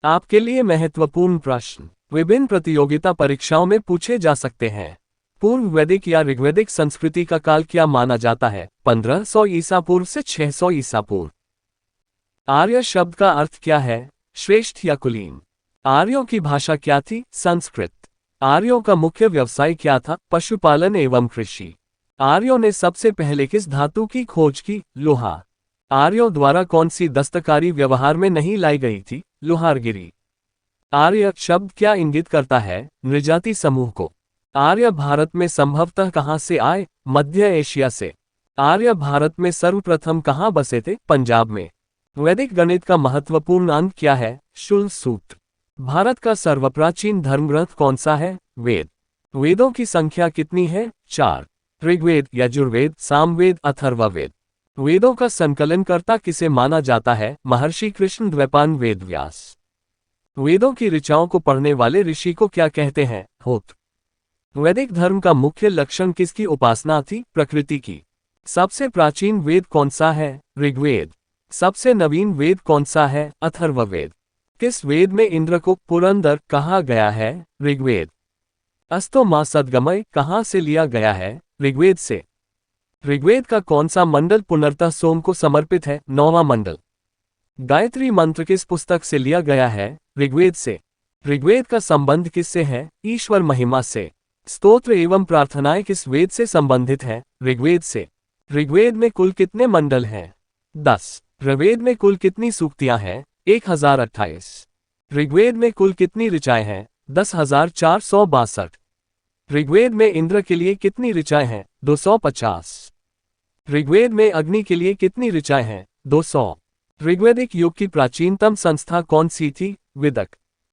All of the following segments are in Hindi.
आपके लिए महत्वपूर्ण प्रश्न विभिन्न प्रतियोगिता परीक्षाओं में पूछे जा सकते हैं। पूर्व वैदिक या ऋग्वैदिक संस्कृति का काल क्या माना जाता है? 1500 ईसा पूर्व से 600 ईसा पूर्व। आर्य शब्द का अर्थ क्या है? श्रेष्ठ या कुलीन। आर्यों की भाषा क्या थी? संस्कृत। आर्यों का मुख्य व्यवसाय क्या था? पशुपालन एवं कृषि। आर्यों ने सबसे पहले किस धातु की खोज की? लोहा। आर्यों द्वारा कौन सी दस्तकारी व्यवहार में नहीं लाई गई थी? लोहारगिरी। आर्य शब्द क्या इंगित करता है? नृजाति समूह को। आर्य भारत में संभवतः कहां से आए? मध्य एशिया से। आर्य भारत में सर्वप्रथम कहां बसे थे? पंजाब में। वैदिक गणित का महत्वपूर्ण अंग क्या है? शूल सूत्र। भारत का सर्वप्राचीन धर्मग्रंथ कौन सा है? वेद। वेदों की संख्या कितनी है? 4। ऋग्वेद, यजुर्वेद, सामवेद, अथर्ववेद। वेदों का संकलनकर्ता किसे माना जाता है? महर्षि कृष्ण द्वैपायन वेदव्यास। वेदों की ऋचाओं को पढ़ने वाले ऋषि को क्या कहते हैं? होत। वैदिक धर्म का मुख्य लक्षण किसकी उपासना थी? प्रकृति की। सबसे प्राचीन वेद कौन सा है? ऋग्वेद। सबसे नवीन वेद कौन सा है? अथर्ववेद। किस वेद में इंद्र को पुरंदर कहा गया है? ऋग्वेद। अस्तो मा सद्गमय कहां से लिया गया है? ऋग्वेद से। ऋग्वेद का कौन सा मंडल पुनर्तः सोम को समर्पित है? 9वां मंडल। गायत्री मंत्र किस पुस्तक से लिया गया है? ऋग्वेद से। ऋग्वेद का संबंध किससे है? ईश्वर महिमा से। स्तोत्र एवं प्रार्थनाएं किस वेद से संबंधित हैं? ऋग्वेद से। ऋग्वेद में कुल कितने मंडल हैं? 10। ऋग्वेद में कुल कितनी सूक्तियां हैं? 1028। ऋग्वेद में कुल कितनी ऋचाएं हैं? 10,462। ऋग्वेद में इंद्र के लिए कितनी ऋचाएं हैं? 250। ऋग्वेद में अग्नि के लिए कितनी ऋचाएं हैं? 200। ऋग्वैदिक युग की प्राचीनतम संस्था कौन सी थी? वेदक।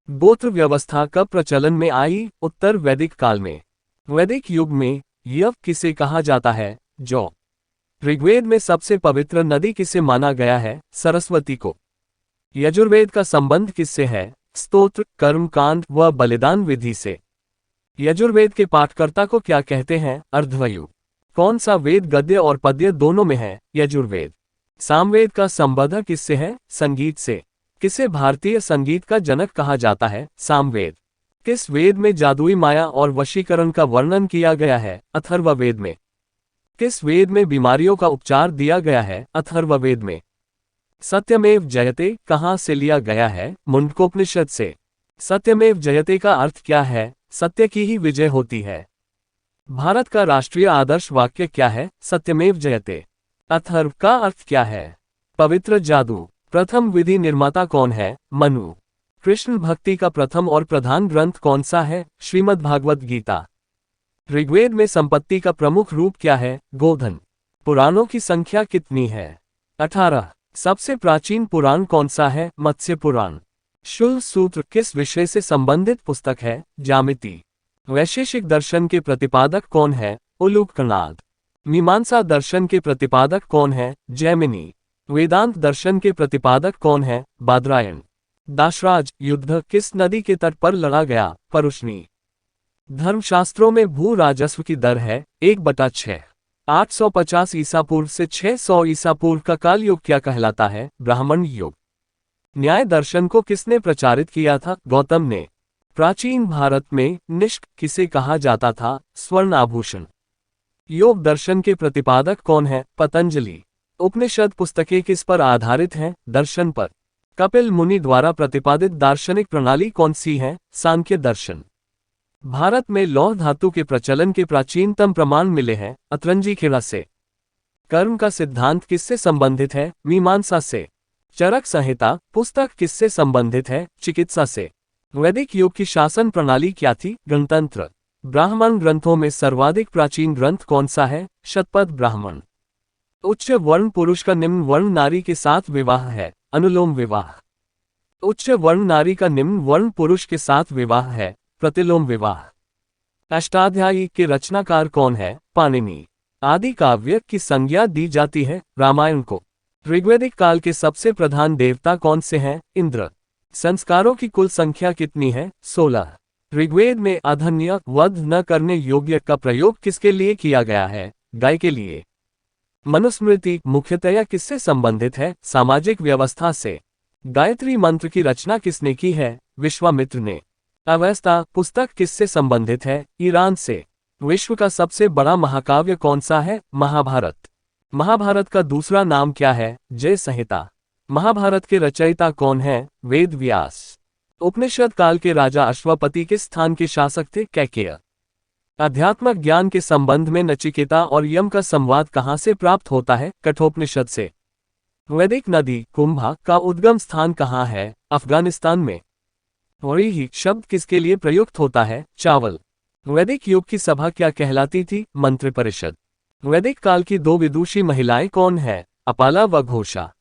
गोत्र व्यवस्था कब प्रचलन में आई? उत्तर वैदिक काल में। वैदिक युग में यव किसे कहा जाता है? जौ। ऋग्वेद में सबसे पवित्र नदी किसे माना गया है? सरस्वती को। यजुर्वेद का संबंध किससे है? स्तोत्र, कर्मकांड व बलिदान विधि से। यजुर्वेद के पाठकर्ता को क्या कहते हैं? अर्धवयु। कौन सा वेद गद्य और पद्य दोनों में है? यजुर्वेद। सामवेद का संबंध किससे है? संगीत से। किसे भारतीय संगीत का जनक कहा जाता है? सामवेद। किस वेद में जादुई माया और वशीकरण का वर्णन किया गया है? अथर्ववेद में। किस वेद में बीमारियों का उपचार दिया गया है? अथर्ववेद में। सत्यमेव जयते कहां से लिया गया है? मुंडकोपनिषद से। सत्यमेव जयते का अर्थ क्या है? सत्य की ही विजय होती है। भारत का राष्ट्रीय आदर्श वाक्य क्या है? सत्यमेव जयते। अथर्व का अर्थ क्या है? पवित्र जादू। प्रथम विधि निर्माता कौन है? मनु। कृष्ण भक्ति का प्रथम और प्रधान ग्रंथ कौन सा है? श्रीमद् भागवत गीता। ऋग्वेद में संपत्ति का प्रमुख रूप क्या है? गोधन। पुराणों की संख्या कितनी है? 18। सबसे प्राचीन पुराण कौन सा है? मत्स्य पुराण। शूल सूत्र किस विषय से संबंधित पुस्तक है? ज्यामिति। वैशेषिक दर्शन के प्रतिपादक कौन है? उलूकनाद। मीमांसा दर्शन के प्रतिपादक कौन है? जैमिनी। वेदांत दर्शन के प्रतिपादक कौन है? बादरायण। दाशराज युद्ध किस नदी के तट पर लड़ा गया? परुष्णी। धर्मशास्त्रों में भू राजस्व की दर है 1/6। 850 ईसा पूर्व से 600 ईसा पूर्व का काल युग क्या कहलाता है? ब्राह्मण युग। न्याय दर्शन को किसने प्रचारित किया था? गौतम ने। प्राचीन भारत में निष्क किसे कहा जाता था? स्वर्ण आभूषण। योग दर्शन के प्रतिपादक कौन है? पतंजलि। उपनिषद पुस्तकें किस पर आधारित हैं? दर्शन पर। कपिल मुनि द्वारा प्रतिपादित दार्शनिक प्रणाली कौन सी है? सांख्य दर्शन। भारत में लौह धातु के प्रचलन के प्राचीनतम प्रमाण मिले हैं? अतरंजी खेड़ा से। कर्म का सिद्धांत किससे संबंधित है? मीमांसा से। चरक संहिता पुस्तक किससे संबंधित है? चिकित्सा से। वैदिक युग की शासन प्रणाली क्या थी? गणतंत्र। ब्राह्मण ग्रंथों में सर्वाधिक प्राचीन ग्रंथ कौन सा है? शतपथ ब्राह्मण। उच्च वर्ण पुरुष का निम्न वर्ण नारी के साथ विवाह है? अनुलोम विवाह। उच्च वर्ण नारी का निम्न वर्ण पुरुष के साथ विवाह है? प्रतिलोम विवाह। अष्टाध्यायी के रचनाकार कौन है? पाणिनि। आदि काव्य की संज्ञा दी जाती है रामायण को। ऋग्वैदिक काल के सबसे प्रधान देवता कौन से हैं? इंद्र। संस्कारों की कुल संख्या कितनी है? 16। ऋग्वेद में अधन्य वध न करने योग्य का प्रयोग किसके लिए किया गया है? गाय के लिए। मनुस्मृति मुख्यतया किससे संबंधित है? सामाजिक व्यवस्था से। गायत्री मंत्र की रचना किसने की है? विश्वामित्र ने। अवेस्ता पुस्तक किससे संबंधित है? ईरान से। विश्व का सबसे बड़ा महाकाव्य कौन सा है? महाभारत। महाभारत का दूसरा नाम क्या है? जय संहिता। महाभारत के रचयिता कौन है? वेद व्यास। उपनिषद काल के राजा अश्वपति किस स्थान के शासक थे? कैकेय। अध्यात्मक ज्ञान के संबंध में नचिकेता और यम का संवाद कहाँ से प्राप्त होता है? कठोपनिषद से। वैदिक नदी कुंभा का उद्गम स्थान कहाँ है? अफगानिस्तान में। वरीहि शब्द किसके लिए प्रयुक्त होता है? चावल। वैदिक युग की सभा क्या कहलाती थी? मंत्रिपरिषद। वैदिक काल की दो विदुषी महिलाएं कौन है? अपाला व घोषा।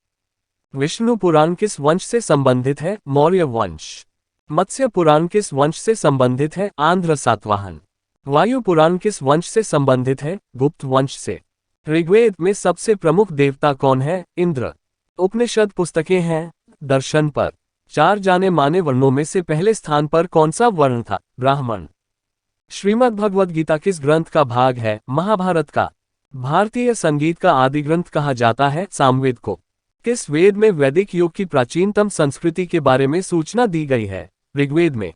विष्णु पुराण किस वंश से संबंधित है? मौर्य वंश। मत्स्य पुराण किस वंश से संबंधित है? आंध्र सातवाहन। वायु पुराण किस वंश से संबंधित है? गुप्त वंश से। ऋग्वेद में सबसे प्रमुख देवता कौन है? इंद्र। उपनिषद पुस्तकें हैं। दर्शन पर। चार जाने माने वर्णों में से पहले स्थान पर कौन सा वर्ण था? ब्राह्मण। श्रीमद् भगवद गीता किस ग्रंथ का भाग है? महाभारत का। भारतीय संगीत का आदि ग्रंथ कहा जाता है? सामवेद को। किस वेद में वैदिक युग की प्राचीनतम संस्कृति के बारे में सूचना दी गई है? ऋग्वेद में।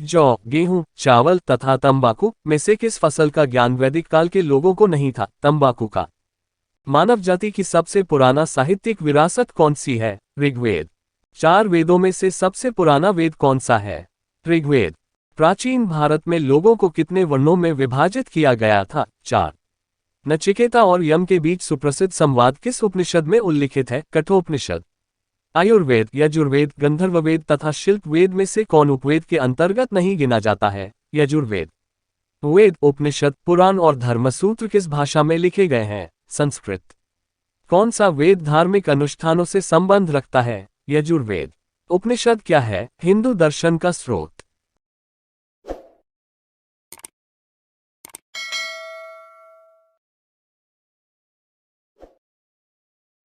जौ, गेहूं, चावल तथा तंबाकू में से किस फसल का ज्ञान वैदिक काल के लोगों को नहीं था? तंबाकू का। मानव जाति की सबसे पुराना साहित्यिक विरासत कौन सी है? ऋग्वेद। चार वेदों में से सबसे पुराना वेद कौन सा है? ऋग्वेद। प्राचीन भारत में लोगों को कितने वर्णों में विभाजित किया गया था? 4। नचिकेता और यम के बीच सुप्रसिद्ध संवाद किस उपनिषद में उल्लिखित है? कठोपनिषद। आयुर्वेद, यजुर्वेद, गंधर्ववेद तथा शिल्प वेद में से कौन उपवेद के अंतर्गत नहीं गिना जाता है? यजुर्वेद। वेद, उपनिषद, पुराण और धर्मसूत्र किस भाषा में लिखे गए हैं? संस्कृत। कौन सा वेद धार्मिक अनुष्ठानों से संबंध रखता है? यजुर्वेद। उपनिषद क्या है? हिंदू दर्शन का स्रोत।